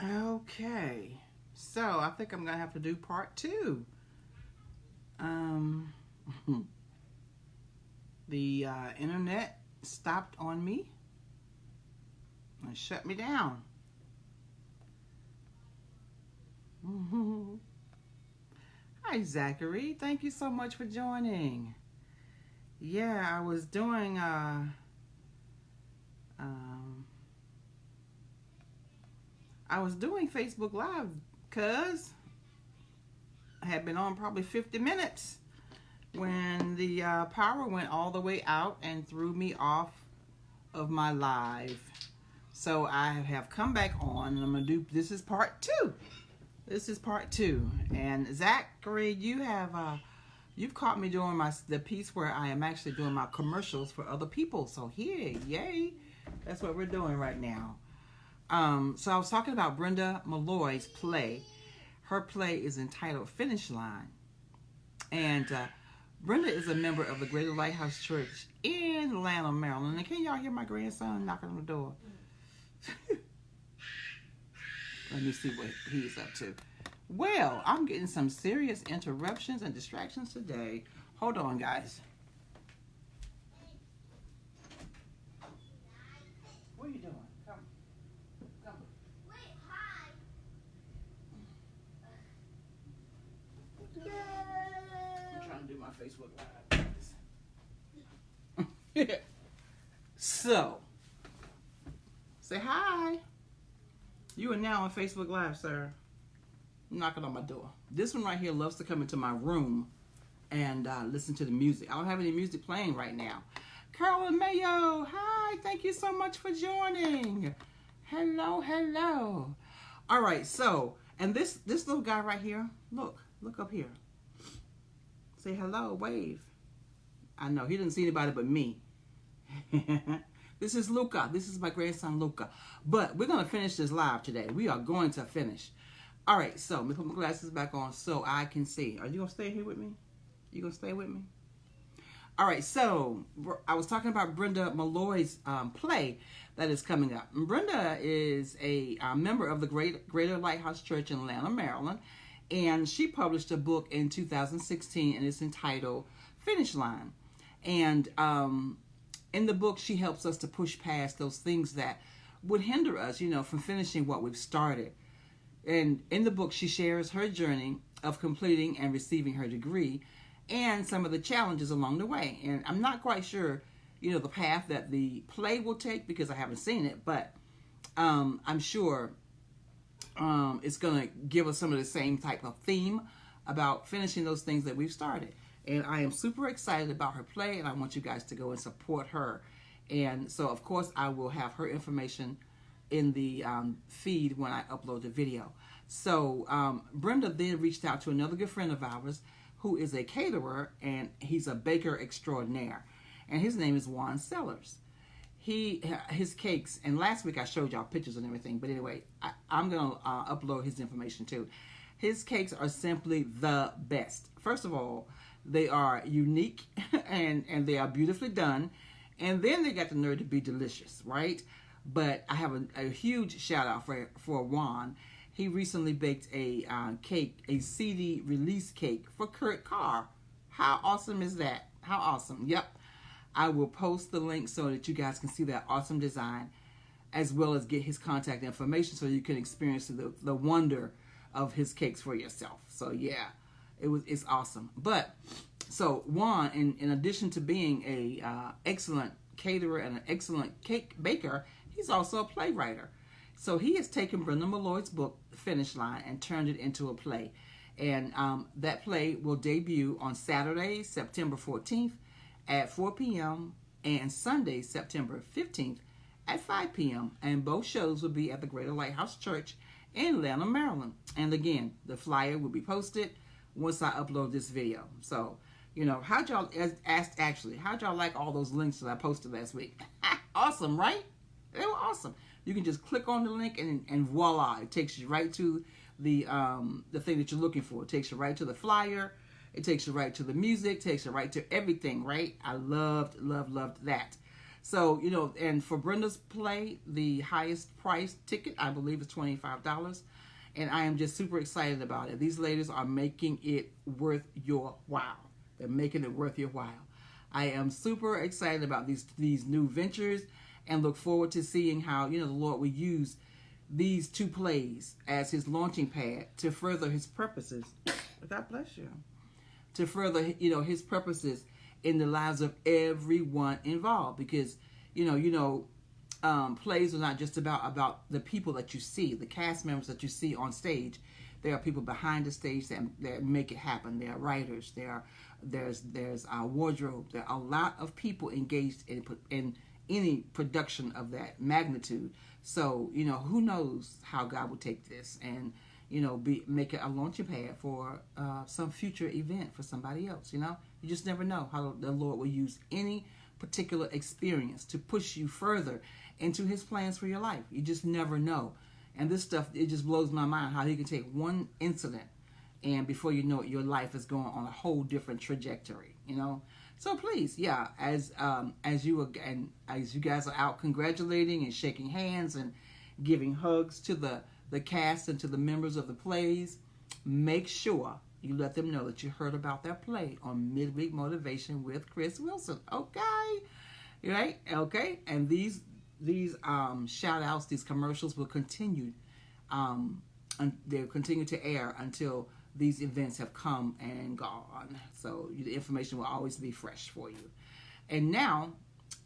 Okay, so I think I'm gonna have to do part two. Um, the internet stopped on me and shut me down. Hi, Zachary. Thank you so much for joining. Yeah, um, I was doing Facebook Live because I had been on probably 50 minutes when the power went all the way out and threw me off of my live. So I have come back on and I'm going to do, this is part two. This is part two. And Zachary, you've caught me doing the piece where I am actually doing my commercials for other people. So here, yay. That's what we're doing right now. So I was talking about Brenda Malloy's play. Her play is entitled Finish Line. And Brenda is a member of the Greater Lighthouse Church in Atlanta, Maryland. And can y'all hear my grandson knocking on the door? Let me see what he's up to. Well, I'm getting some serious interruptions and distractions today. Hold on, guys. What are you doing? Come. Wait, hi. I'm trying to do my Facebook Live. So, say hi. You are now on Facebook Live, sir. Knocking on my door. This one right here loves to come into my room and listen to the music. I don't have any music playing right now. Carolyn Mayo, hi. Thank you so much for joining. Hello, hello. All right, so, and this little guy right here, look up here. Say hello, wave. I know, he didn't see anybody but me. This is Luca. This is my grandson, Luca. But we're going to finish this live today. We are going to finish. All right, so let me put my glasses back on so I can see. Are you going to stay here with me? You going to stay with me? All right, so I was talking about Brenda Malloy's play that is coming up. And Brenda is a member of the Greater Lighthouse Church in Atlanta, Maryland. And she published a book in 2016, and it's entitled Finish Line. And in the book, she helps us to push past those things that would hinder us, from finishing what we've started. And in the book, she shares her journey of completing and receiving her degree and some of the challenges along the way. And I'm not quite sure, the path that the play will take because I haven't seen it, but I'm sure it's going to give us some of the same type of theme about finishing those things that we've started. And I am super excited about her play, and I want you guys to go and support her. And so, of course, I will have her information in the feed when I upload the video. So Brenda then reached out to another good friend of ours who is a caterer, and he's a baker extraordinaire. And his name is Juan Sellers. His cakes, and last week I showed y'all pictures and everything, but anyway, I'm going to upload his information too. His cakes are simply the best. First of all, they are unique and they are beautifully done. And then they got the nerve to be delicious, right? But I have a huge shout out for Juan. He recently baked a cake, a CD release cake for Kurt Carr. How awesome is that? How awesome. Yep. I will post the link so that you guys can see that awesome design as well as get his contact information so you can experience the wonder of his cakes for yourself. So yeah, it's awesome. But so Juan, in addition to being a excellent caterer and an excellent cake baker, he's also a playwright. So he has taken Brenda Malloy's book, Finish Line, and turned it into a play. And that play will debut on Saturday, September 14th at 4 p.m. and Sunday, September 15th at 5 p.m. And both shows will be at the Greater Lighthouse Church in Atlanta, Maryland. And again, the flyer will be posted once I upload this video. So, how'd y'all like all those links that I posted last week? Awesome, right? They were awesome. You can just click on the link and voila, it takes you right to the thing that you're looking for. It takes you right to the flyer. It takes you right to the music. Takes you right to everything, right? I loved that. So, and for Brenda's play, the highest price ticket, I believe, is $25. And I am just super excited about it. These ladies are making it worth your while. They're making it worth your while. I am super excited about these new ventures and look forward to seeing how, the Lord will use these two plays as his launching pad to further his purposes. God bless you. To further, his purposes in the lives of everyone involved. Because, plays are not just about the people that you see, the cast members that you see on stage. There are people behind the stage that make it happen. There are writers. There's wardrobe. There are a lot of people engaged in any production of that magnitude. So, who knows how God will take this and, make it a launching pad for some future event for somebody else. You just never know how the Lord will use any particular experience to push you further into his plans for your life. You just never know. And this stuff, it just blows my mind how he can take one incident and before you know it, your life is going on a whole different trajectory, So please, as you guys are out congratulating and shaking hands and giving hugs to the cast and to the members of the plays, make sure you let them know that you heard about their play on Midweek Motivation with Chris Wilson. Okay, right? Okay, and these shout outs, these commercials will continue. They'll continue to air until these events have come and gone. So the information will always be fresh for you. And now,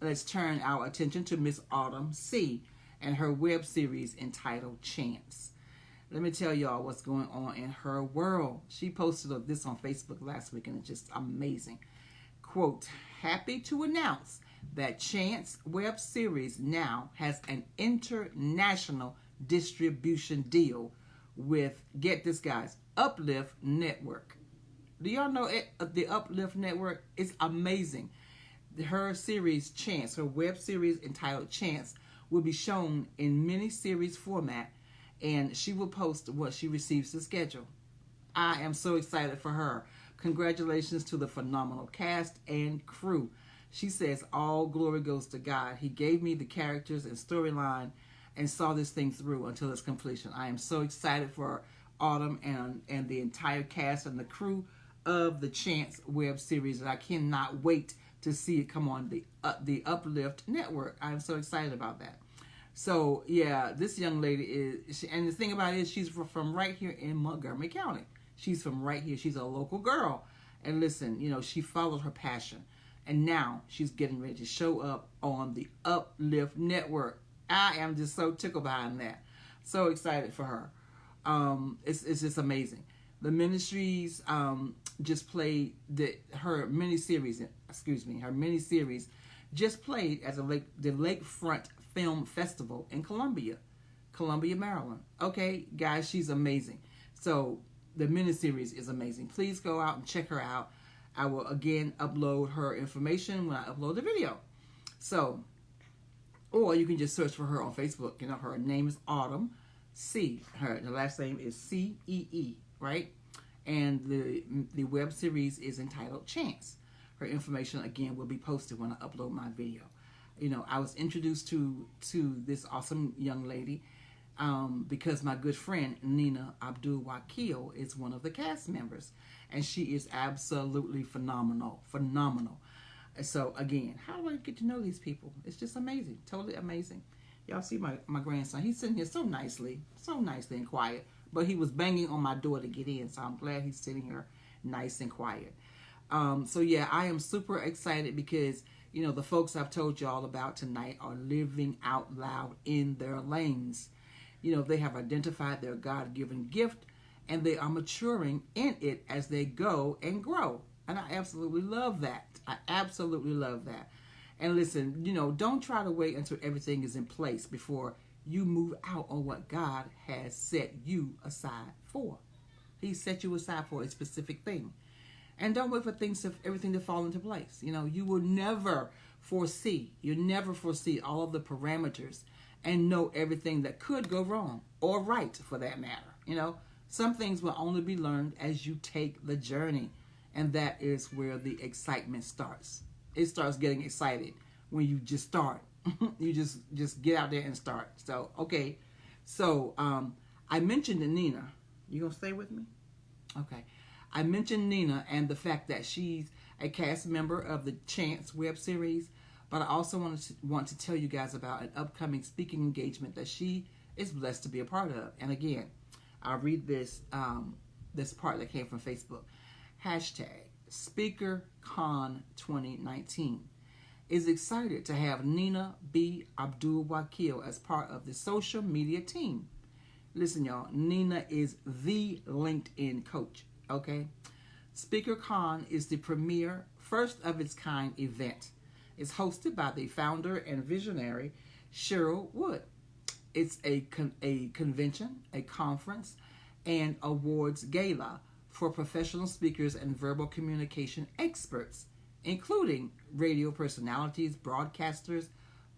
let's turn our attention to Miss Autumn C. and her web series entitled Chance. Let me tell y'all what's going on in her world. She posted this on Facebook last week, and it's just amazing. Quote, happy to announce that Chance web series now has an international distribution deal with, get this guys, Uplift Network. Do y'all know the Uplift Network? It's amazing. Her series Chance, her web series entitled Chance, will be shown in mini-series format, and she will post what she receives the schedule. I am so excited for her. Congratulations to the phenomenal cast and crew. She says, all glory goes to God. He gave me the characters and storyline and saw this thing through until its completion. I am so excited for Autumn and the entire cast and the crew of the Chance web series, and I cannot wait to see it come on the Uplift Network. I'm so excited about that. So, yeah, this young lady and the thing about it is she's from right here in Montgomery County. She's from right here. She's a local girl. And listen, she followed her passion. And now she's getting ready to show up on the Uplift Network. I am just so tickled behind that. So excited for her. It's just amazing. The ministries just played her mini-series just played at the Lakefront Film Festival in Columbia, Maryland. Okay, guys, she's amazing. So the miniseries is amazing. Please go out and check her out. I will again upload her information when I upload the video. So, or you can just search for her on Facebook. Her name is Autumn C. The last name is C-E-E, right? And the web series is entitled Chance. Her information again will be posted when I upload my video. I was introduced to this awesome young lady because my good friend Nina Abdul Wakil is one of the cast members, and she is absolutely phenomenal. So again, how do I get to know these people? It's just amazing, totally amazing. Y'all see my grandson? He's sitting here so nicely and quiet, but he was banging on my door to get in, so I'm glad he's sitting here nice and quiet. So yeah, I am super excited because the folks I've told you all about tonight are living out loud in their lanes. They have identified their God-given gift, and they are maturing in it as they go and grow. And I absolutely love that. And listen, don't try to wait until everything is in place before you move out on what God has set you aside for. He set you aside for a specific thing. And don't wait for everything to fall into place. You will never foresee all of the parameters and know everything that could go wrong or right for that matter. Some things will only be learned as you take the journey. And that is where the excitement starts. It starts getting excited when you just start. You just get out there and start. So, okay. So, I mentioned Nina. You gonna stay with me? Okay. I mentioned Nina and the fact that she's a cast member of the Chance web series, but I also want to tell you guys about an upcoming speaking engagement that she is blessed to be a part of. And again, I'll read this this part that came from Facebook. Hashtag SpeakerCon 2019 is excited to have Nina B. Abdul Wakil as part of the social media team. Listen, y'all, Nina is the LinkedIn coach, okay? SpeakerCon is the premier, first of its kind event. It's hosted by the founder and visionary Cheryl Wood. It's a convention, a conference, and awards gala for professional speakers and verbal communication experts, including radio personalities, broadcasters,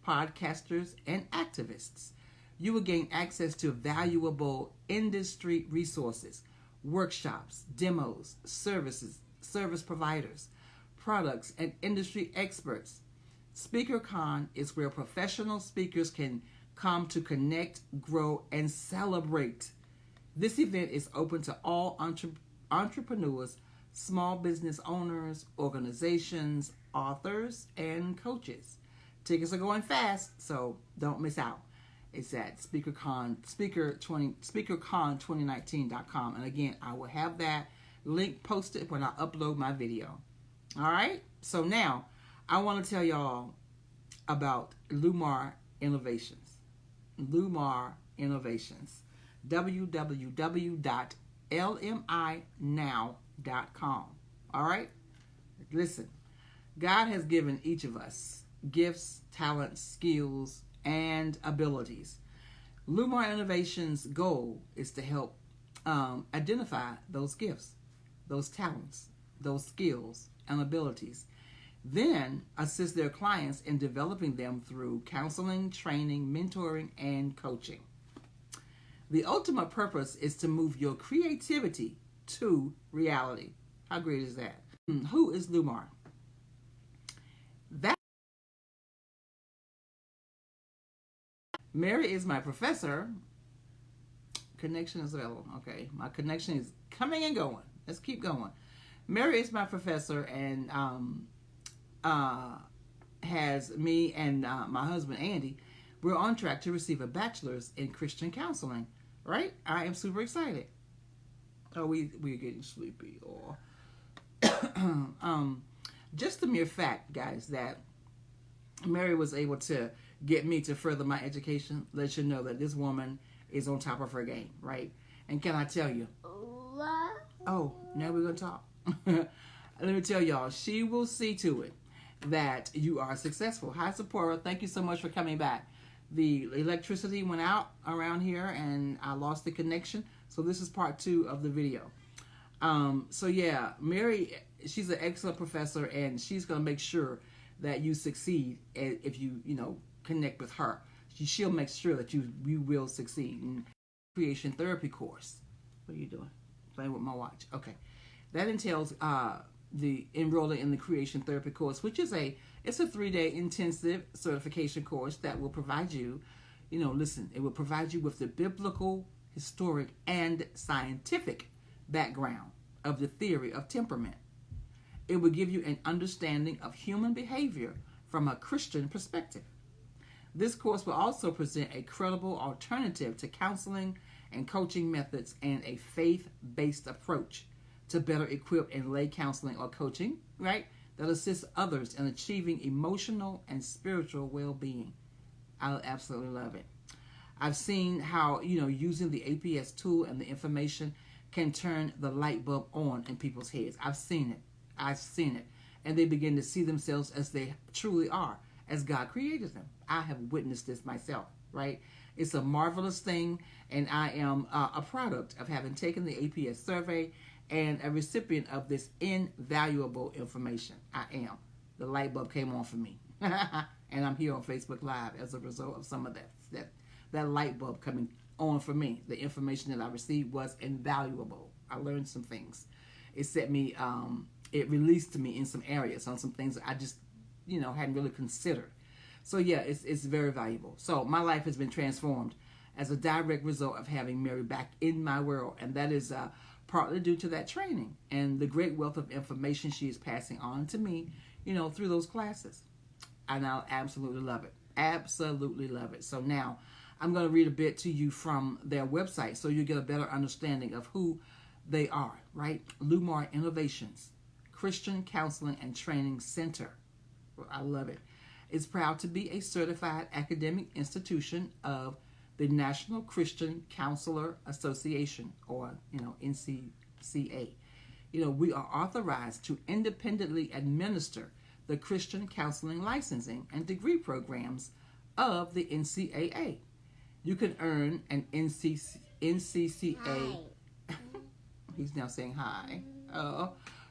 podcasters, and activists. You will gain access to valuable industry resources, workshops, demos, service providers, products, and industry experts. SpeakerCon is where professional speakers can come to connect, grow, and celebrate. This event is open to all entrepreneurs, small business owners, organizations, authors, and coaches. Tickets are going fast, so don't miss out. It's at SpeakerCon2019.com. And again, I will have that link posted when I upload my video. All right? So now, I want to tell y'all about Lumar Innovations. Lumar Innovations. www.lminow.com. All right? Listen, God has given each of us gifts, talents, skills, and abilities. Lumar Innovations' goal is to help identify those gifts, those talents, those skills, and abilities. Then assist their clients in developing them through counseling, training, mentoring, and coaching. The ultimate purpose is to move your creativity to reality. How great is that? Who is Lumar? Mary is my professor. Connection is available. Okay, my connection is coming and going. Let's keep going. Mary is my professor and has me and my husband Andy. We're on track to receive a bachelor's in Christian counseling. Right? I am super excited. Oh, we're getting sleepy. Or just the mere fact, guys, that Mary was able to get me to further my education lets you know that this woman is on top of her game, right? And can I tell you? Oh, now we're going to talk. Let me tell y'all, she will see to it that you are successful. Hi, Sephora. Thank you so much for coming back. The electricity went out around here and I lost the connection. So this is part 2 of the video. So yeah, Mary, she's an excellent professor and she's going to make sure that you succeed if you connect with her. She'll make sure that you will succeed. In creation therapy course. What are you doing? Playing with my watch. Okay. That entails the enrolling in the creation therapy course, which is it's a 3-day intensive certification course that will provide you, it will provide you with the biblical, historic, and scientific background of the theory of temperament. It will give you an understanding of human behavior from a Christian perspective. This course will also present a credible alternative to counseling and coaching methods and a faith-based approach to better equip and lay counseling or coaching, right, that assists others in achieving emotional and spiritual well-being. I absolutely love it. I've seen how, using the APS tool and the information can turn the light bulb on in people's heads. I've seen it. And they begin to see themselves as they truly are, as God created them. I have witnessed this myself, right? It's a marvelous thing, and I am a product of having taken the APS survey and a recipient of this invaluable information. I am. The light bulb came on for me. And I'm here on Facebook Live as a result of some of that light bulb coming on for me. The information that I received was invaluable. I learned some things. It set me, it released me in some areas on some things that I just, hadn't really considered. So yeah, it's very valuable. So my life has been transformed as a direct result of having Mary back in my world, and that is partly due to that training and the great wealth of information she is passing on to me, through those classes. And I absolutely love it. Absolutely love it. So now I'm going to read a bit to you from their website so you get a better understanding of who they are, right? Lumar Innovations, Christian Counseling and Training Center. Well, I love it. It's proud to be a certified academic institution of the National Christian Counselor Association, or, NCCA. We are authorized to independently administer the Christian counseling licensing and degree programs of the NCAA. You can earn an NCCA. He's now saying hi.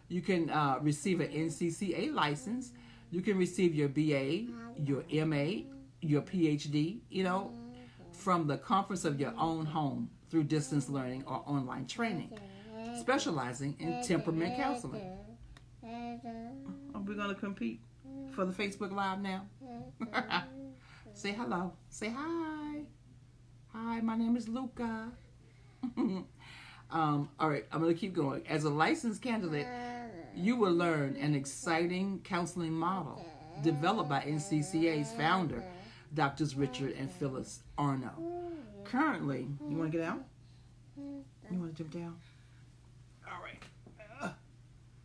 You can receive an NCCA license. You can receive your BA, your MA, your PhD, from the comforts of your own home through distance learning or online training, specializing in temperament counseling. Are we going to compete for the Facebook Live now? Say hello. Say hi. Hi, my name is Luca. All right, I'm going to keep going. As a licensed candidate, you will learn an exciting counseling model developed by NCCA's founder, Drs. Richard and Phyllis Arno. Currently, you want to get out? You want to jump down? All right.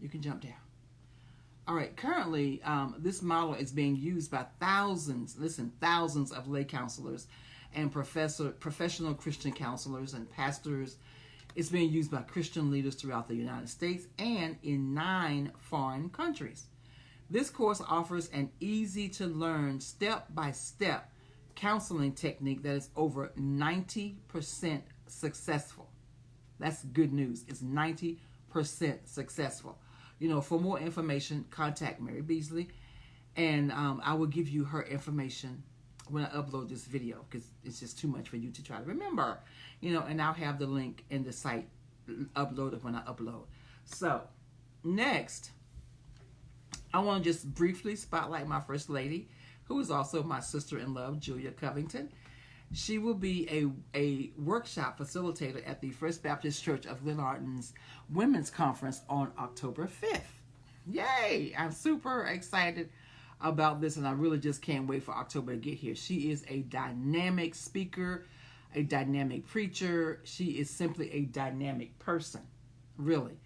You can jump down. All right. Currently, this model is being used by thousands of lay counselors and professional Christian counselors and pastors. It's being used by Christian leaders throughout the United States and in 9 foreign countries. This course offers an easy-to-learn, step-by-step counseling technique that is over 90% successful. That's good news. It's 90% successful. For more information, contact Mary Beasley, and I will give you her information when I upload this video, because it's just too much for you to try to remember, and I'll have the link in the site uploaded when I upload. So next, I want to just briefly spotlight my First Lady, who is also my sister-in-law, Julia Covington. She will be a workshop facilitator at the First Baptist Church of Glenarden's Women's Conference on October 5th. Yay! I'm super excited about this, and I really just can't wait for October to get here. She is a dynamic speaker, a dynamic preacher. She is simply a dynamic person, really.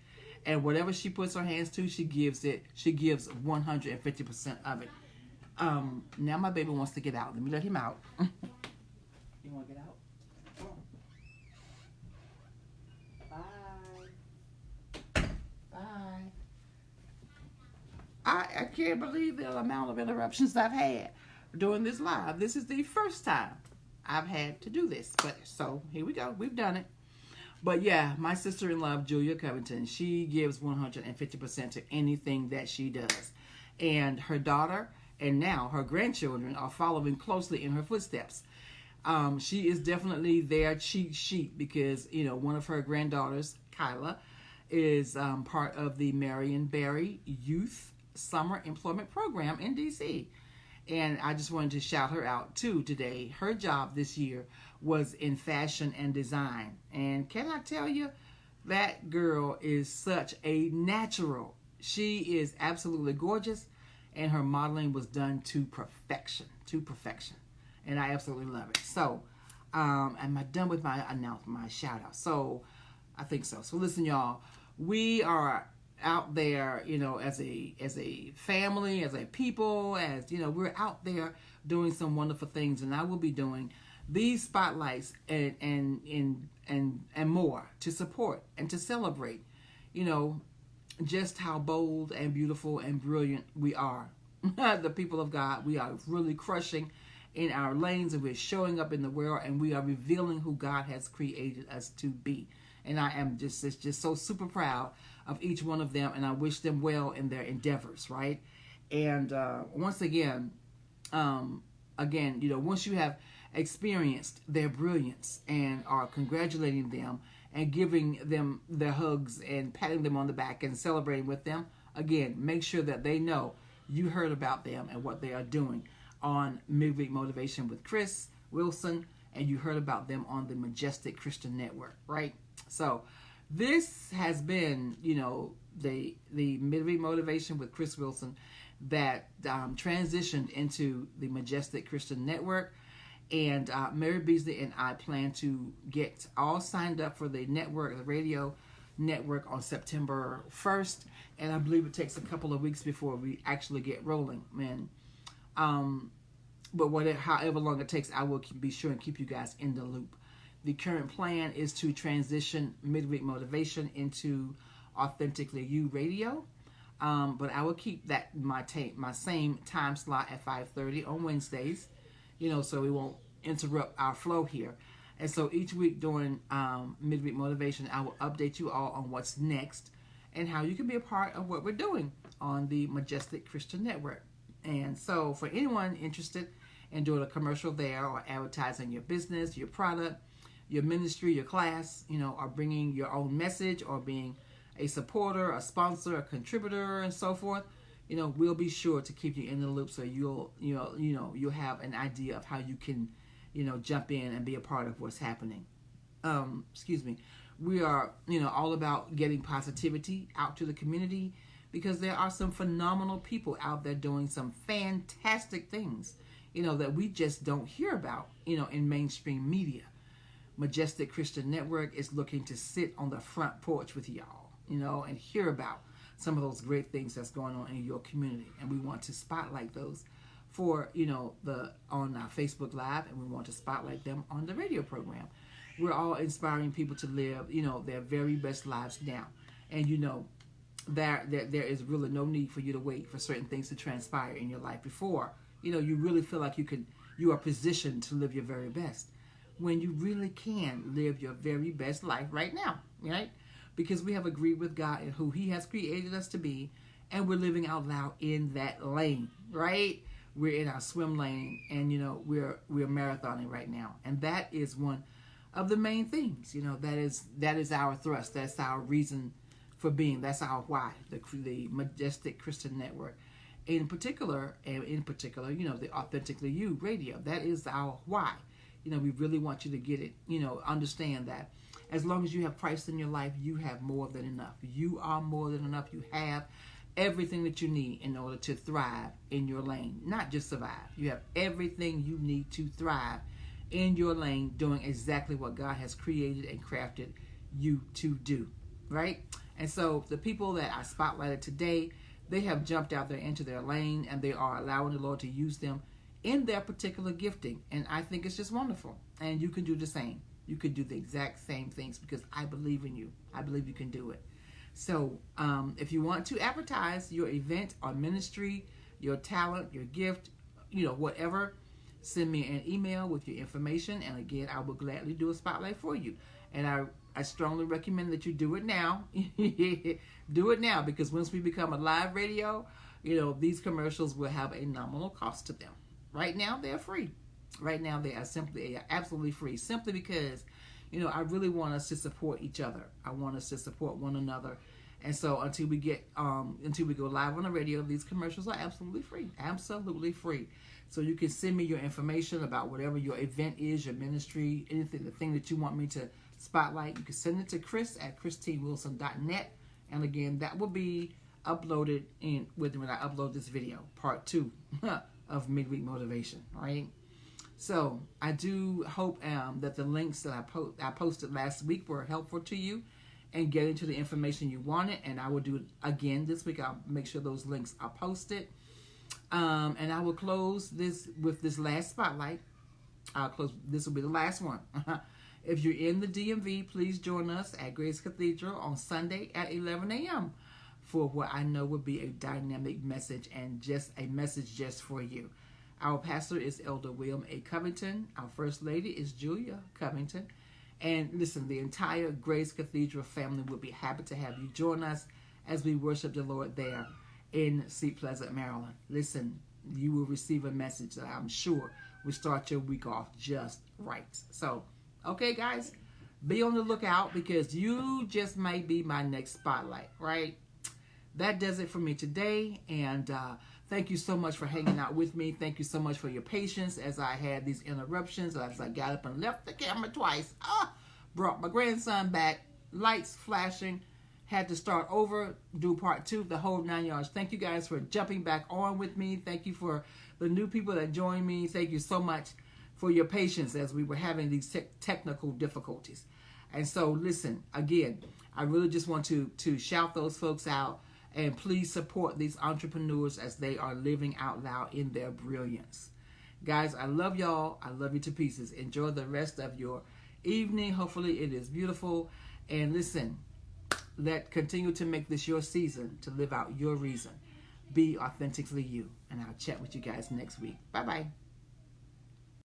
And whatever she puts her hands to, she gives 150% of it. Now my baby wants to get out. Let me let him out. You want to get out? Bye. Bye. I can't believe the amount of interruptions I've had during this live. This is the first time I've had to do this. But so here we go. We've done it. But yeah, my sister-in-law, Julia Covington, she gives 150% to anything that she does. And her daughter and now her grandchildren are following closely in her footsteps. She is definitely their cheat sheet because, one of her granddaughters, Kyla, is part of the Marion Barry Youth Summer Employment Program in D.C. And I just wanted to shout her out, too, today. Her job this year was in fashion and design. And can I tell you, that girl is such a natural. She is absolutely gorgeous, and her modeling was done to perfection, And I absolutely love it. So, am I done with my shout out? So, I think so. So listen, y'all, we are out there, as a family, as a people, we're out there doing some wonderful things, and I will be doing these spotlights and more to support and to celebrate, just how bold and beautiful and brilliant we are. The people of God, we are really crushing in our lanes, and we're showing up in the world, and we are revealing who God has created us to be. And I am just so super proud of each one of them, and I wish them well in their endeavors, right? And once again, once you have experienced their brilliance and are congratulating them and giving them their hugs and patting them on the back and celebrating with them, again, make sure that they know you heard about them and what they are doing on Midweek Motivation with Chris Wilson, and you heard about them on the Majestic Christian Network, right? So this has been, the Midweek Motivation with Chris Wilson that transitioned into the Majestic Christian Network. And Mary Beasley and I plan to get all signed up for the network, the radio network, on September 1st. And I believe it takes a couple of weeks before we actually get rolling, man. But however long it takes, I will be sure and keep you guys in the loop. The current plan is to transition Midweek Motivation into Authentically You Radio. But I will keep that my same time slot at 5:30 on Wednesdays, so we won't interrupt our flow here. And so each week during Midweek Motivation, I will update you all on what's next and how you can be a part of what we're doing on the Majestic Christian Network. And so for anyone interested in doing a commercial there, or advertising your business, your product, your ministry, your class, or bringing your own message, or being a supporter, a sponsor, a contributor, and so forth, we'll be sure to keep you in the loop, so you'll have an idea of how you can, jump in and be a part of what's happening. We are, all about getting positivity out to the community, because there are some phenomenal people out there doing some fantastic things, that we just don't hear about, in mainstream media. Majestic Christian Network is looking to sit on the front porch with y'all, and hear about some of those great things that's going on in your community. And we want to spotlight those for, on our Facebook Live, and we want to spotlight them on the radio program. We're all inspiring people to live, their very best lives now. And, there is really no need for you to wait for certain things to transpire in your life before, you really feel like you are positioned to live your very best, when you really can live your very best life right now, right? Because we have agreed with God and who He has created us to be, and we're living out loud in that lane, right? We're in our swim lane, and we're marathoning right now, and that is one of the main things. That is our thrust. That's our reason for being. That's our why. The Majestic Christian Network, in particular, the Authentically You Radio. That is our why. We really want you to get it. Understand that as long as you have Christ in your life, you have more than enough. You are more than enough. You have everything that you need in order to thrive in your lane, not just survive. You have everything you need to thrive in your lane, doing exactly what God has created and crafted you to do, right? And so the people that I spotlighted today, they have jumped out there into their lane, and they are allowing the Lord to use them in their particular gifting. And I think it's just wonderful. And you can do the same. You can do the exact same things, because I believe in you. I believe you can do it. So if you want to advertise your event or ministry, your talent, your gift, whatever, send me an email with your information. And again, I will gladly do a spotlight for you. And I strongly recommend that you do it now. Do it now, because once we become a live radio, these commercials will have a nominal cost to them. Right now, they're free. Right now, they are absolutely free, simply because, I really want us to support each other. I want us to support one another. And so until we go live on the radio, these commercials are absolutely free. Absolutely free. So you can send me your information about whatever your event is, your ministry, anything, the thing that you want me to spotlight. You can send it to Chris@ChristineWilson.net. And again, that will be uploaded when I upload this video, part 2 of Midweek Motivation, right? So I do hope that the links that I posted last week were helpful to you and getting to the information you wanted. And I will do it again this week. I'll make sure those links are posted. And I will close this with this last spotlight. This will be the last one. If you're in the DMV, please join us at Grace Cathedral on Sunday at 11 a.m. for what I know will be a dynamic message, and just a message just for you. Our pastor is Elder William A. Covington. Our First Lady is Julia Covington. And listen, the entire Grace Cathedral family will be happy to have you join us as we worship the Lord there in Seat Pleasant, Maryland. Listen, you will receive a message that I'm sure will start your week off just right. So, okay, guys, be on the lookout, because you just might be my next spotlight, right? That does it for me today. And Thank you so much for hanging out with me. Thank you so much for your patience as I had these interruptions, as I got up and left the camera twice. Brought my grandson back, lights flashing, had to start over, do part 2, the whole 9 yards. Thank you guys for jumping back on with me. Thank you for the new people that joined me. Thank you so much for your patience as we were having these technical difficulties. And so, listen, again, I really just want to shout those folks out, and please support these entrepreneurs as they are living out loud in their brilliance. Guys, I love y'all. I love you to pieces. Enjoy the rest of your evening. Hopefully it is beautiful. And listen, continue to make this your season to live out your reason. Be authentically you. And I'll chat with you guys next week. Bye-bye.